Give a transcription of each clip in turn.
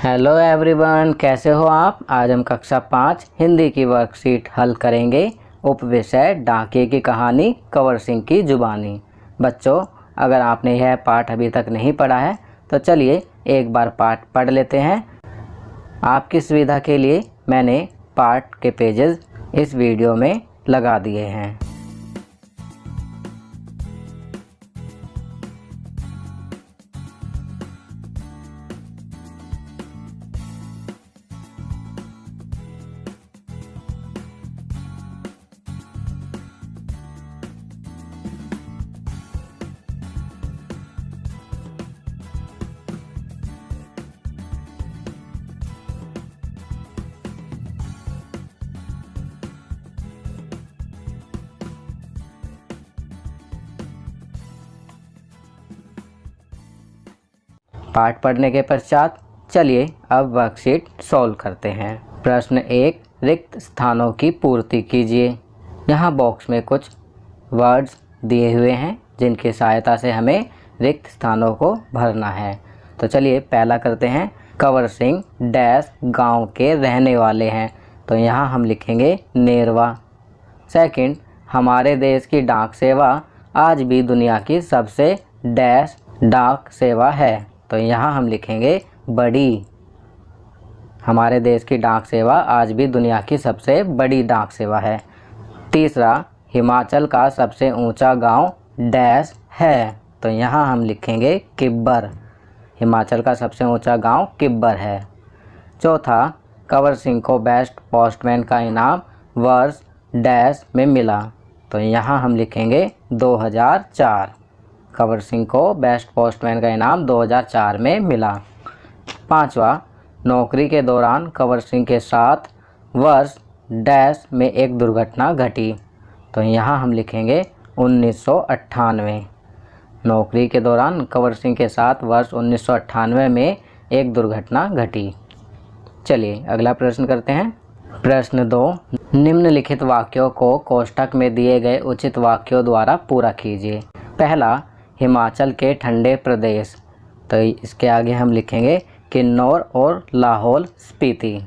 Hello everyone, कैसे हो आप। आज हम कक्षा 5 हिंदी की वर्कशीट हल करेंगे। उपविषय डाकिये की कहानी, कंवर सिंह की जुबानी। बच्चों, अगर आपने यह पाठ अभी तक नहीं पढ़ा है तो चलिए एक बार पाठ पढ़ लेते हैं। आपकी सुविधा के लिए मैंने पाठ के पेजेस इस वीडियो में लगा दिए हैं। पाठ पढ़ने के पश्चात चलिए अब वर्कशीट सॉल्व करते हैं। प्रश्न 1, रिक्त स्थानों की पूर्ति कीजिए। यहाँ बॉक्स में कुछ वर्ड्स दिए हुए हैं जिनकी सहायता से हमें रिक्त स्थानों को भरना है। तो चलिए पहला करते हैं। कंवर सिंह डैश गांव के रहने वाले हैं, तो यहाँ हम लिखेंगे नेरवा। सेकंड, हमारे देश की डाक सेवा आज भी दुनिया की सबसे डैश डाक सेवा है, तो यहाँ हम लिखेंगे बड़ी। हमारे देश की डाक सेवा आज भी दुनिया की सबसे बड़ी डाक सेवा है। तीसरा, हिमाचल का सबसे ऊंचा गांव डैश है, तो यहाँ हम लिखेंगे किब्बर। हिमाचल का सबसे ऊंचा गांव किब्बर है। चौथा, कंवर सिंह को बेस्ट पोस्टमैन का इनाम वर्ष डैश में मिला, तो यहाँ हम लिखेंगे 2004। कंवर सिंह को बेस्ट पोस्टमैन का इनाम 2004 में मिला। पांचवा, नौकरी के दौरान कंवर सिंह के साथ वर्ष डैश में एक दुर्घटना घटी, तो यहाँ हम लिखेंगे 1998। नौकरी के दौरान कंवर सिंह के साथ वर्ष 1998 में एक दुर्घटना घटी। चलिए अगला प्रश्न करते हैं। प्रश्न 2, निम्नलिखित वाक्यों को कोष्ठक में दिए गए उचित वाक्यों द्वारा पूरा कीजिए। पहला, हिमाचल के ठंडे प्रदेश, तो इसके आगे हम लिखेंगे किन्नौर और लाहौल स्पीति।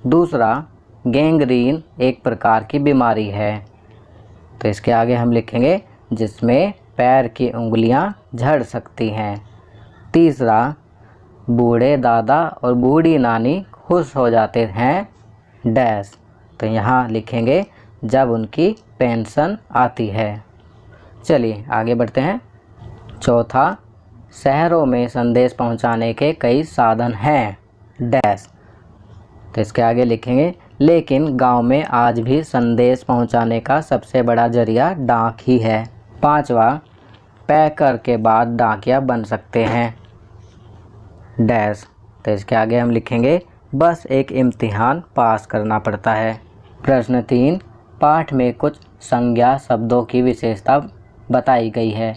दूसरा, गैंग्रीन एक प्रकार की बीमारी है, तो इसके आगे हम लिखेंगे जिसमें पैर की उंगलियां झड़ सकती हैं। तीसरा, बूढ़े दादा और बूढ़ी नानी खुश हो जाते हैं डैश, तो यहाँ लिखेंगे जब उनकी पेंशन आती है। चलिए आगे बढ़ते हैं। चौथा, शहरों में संदेश पहुंचाने के कई साधन हैं डैश, तो इसके आगे लिखेंगे लेकिन गांव में आज भी संदेश पहुंचाने का सबसे बड़ा जरिया डाक ही है। पांचवा, पैक कर के बाद डाकिया बन सकते हैं डैश, तो इसके आगे हम लिखेंगे बस एक इम्तिहान पास करना पड़ता है। प्रश्न 3, पाठ में कुछ संज्ञा शब्दों की विशेषता बताई गई है,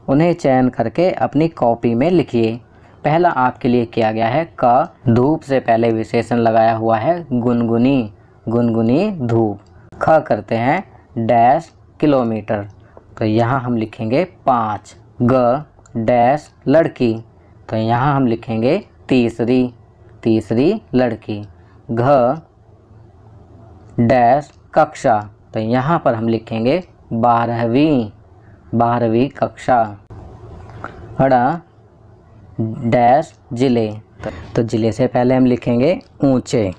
उन्हें चयन करके अपनी कॉपी में लिखिए। पहला आपके लिए किया गया है क, धूप से पहले विशेषण लगाया हुआ है गुनगुनी, गुनगुनी धूप। ख करते हैं डैश किलोमीटर, तो यहाँ हम लिखेंगे 5। ग डैश लड़की, तो यहाँ हम लिखेंगे तीसरी, तीसरी लड़की। घ डैश कक्षा, तो यहाँ पर हम लिखेंगे 12वीं, 12वीं कक्षा। अड़ा डैश जिले, तो जिले से पहले हम लिखेंगे ऊंचे,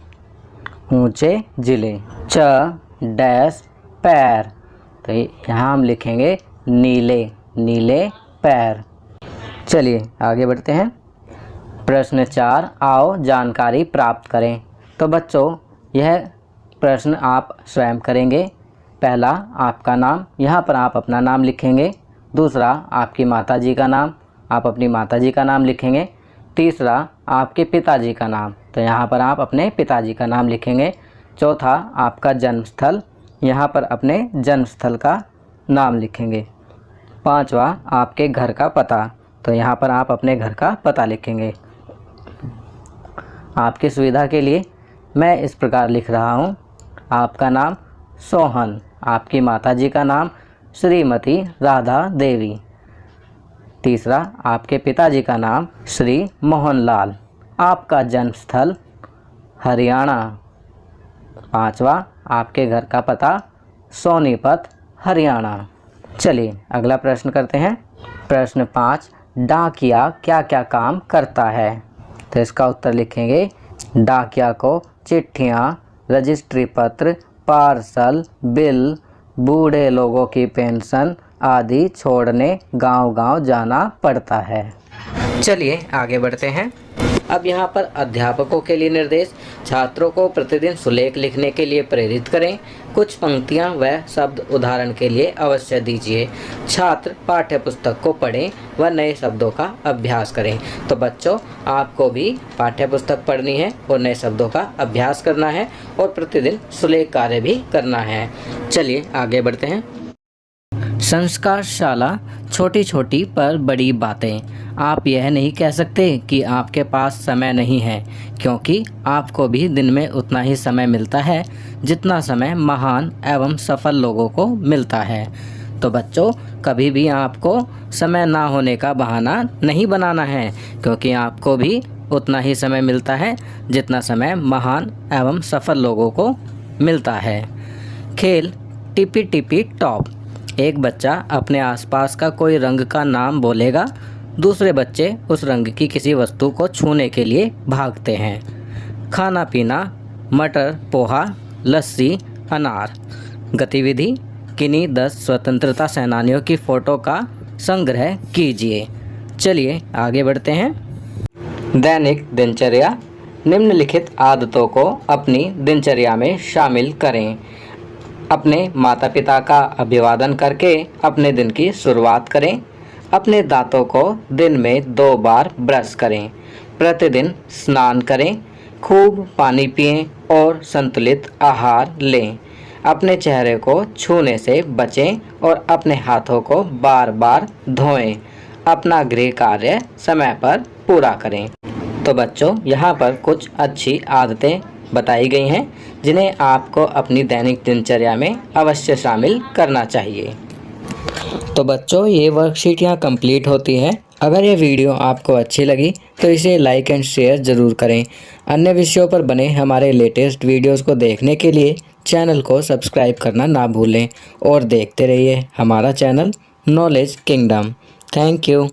ऊंचे जिले। च डैश पैर, तो यहाँ हम लिखेंगे नीले, नीले पैर। चलिए आगे बढ़ते हैं। प्रश्न 4, आओ जानकारी प्राप्त करें। तो बच्चों यह प्रश्न आप स्वयं करेंगे। पहला, आपका नाम, यहाँ पर आप अपना नाम लिखेंगे। दूसरा, आपकी माताजी का नाम, आप अपनी माताजी का नाम लिखेंगे। तीसरा, आपके पिताजी का नाम, तो यहाँ पर आप अपने पिताजी का नाम लिखेंगे। चौथा, आपका जन्मस्थल, यहाँ पर अपने जन्मस्थल का नाम लिखेंगे। पांचवा, आपके घर का पता, तो यहाँ पर आप अपने घर का पता लिखेंगे। आपकी सुविधा के लिए मैं इस प्रकार लिख रहा हूँ। आपका नाम सोहन, आपकी माताजी का नाम श्रीमती राधा देवी। तीसरा, आपके पिताजी का नाम श्री मोहनलाल, आपका जन्म स्थल हरियाणा। 5वां, आपके घर का पता सोनीपत हरियाणा। चलिए अगला प्रश्न करते हैं। प्रश्न 5, डाकिया क्या क्या काम करता है? तो इसका उत्तर लिखेंगे, डाकिया को चिट्ठियाँ, रजिस्ट्री पत्र, पार्सल, बिल, बूढ़े लोगों की पेंशन आदि छोड़ने गांव-गांव जाना पड़ता है। चलिए आगे बढ़ते हैं। अब यहाँ पर अध्यापकों के लिए निर्देश। छात्रों को प्रतिदिन सुलेख लिखने के लिए प्रेरित करें। कुछ पंक्तियाँ व शब्द उदाहरण के लिए अवश्य दीजिए। छात्र पाठ्य पुस्तक को पढ़ें व नए शब्दों का अभ्यास करें। तो बच्चों, आपको भी पाठ्य पुस्तक पढ़नी है और नए शब्दों का अभ्यास करना है और प्रतिदिन सुलेख कार्य भी करना है। चलिए आगे बढ़ते हैं। संस्कारशाला छोटी छोटी पर बड़ी बातें। आप यह नहीं कह सकते कि आपके पास समय नहीं है, क्योंकि आपको भी दिन में उतना ही समय मिलता है जितना समय महान एवं सफल लोगों को मिलता है। तो बच्चों, कभी भी आपको समय ना होने का बहाना नहीं बनाना है, क्योंकि आपको भी उतना ही समय मिलता है जितना समय महान एवं सफल लोगों को मिलता है। खेल टिपी टिपी टॉप। एक बच्चा अपने आसपास का कोई रंग का नाम बोलेगा। दूसरे बच्चे उस रंग की किसी वस्तु को छूने के लिए भागते हैं। खाना पीना मटर, पोहा, लस्सी, अनार। गतिविधि किन्हीं 10 स्वतंत्रता सेनानियों की फ़ोटो का संग्रह कीजिए। चलिए आगे बढ़ते हैं। दैनिक दिनचर्या। निम्नलिखित आदतों को अपनी दिनचर्या में शामिल करें। अपने माता पिता का अभिवादन करके अपने दिन की शुरुआत करें। अपने दांतों को दिन में 2 बार ब्रश करें। प्रतिदिन स्नान करें। खूब पानी पिएं और संतुलित आहार लें। अपने चेहरे को छूने से बचें और अपने हाथों को बार बार धोएं। अपना गृह कार्य समय पर पूरा करें। तो बच्चों, यहाँ पर कुछ अच्छी आदतें बताई गई हैं जिन्हें आपको अपनी दैनिक दिनचर्या में अवश्य शामिल करना चाहिए। तो बच्चों, ये वर्कशीट यहाँ कंप्लीट होती है। अगर ये वीडियो आपको अच्छी लगी तो इसे लाइक एंड शेयर ज़रूर करें। अन्य विषयों पर बने हमारे लेटेस्ट वीडियोस को देखने के लिए चैनल को सब्सक्राइब करना ना भूलें और देखते रहिए हमारा channel knowledge kingdom. Thank you.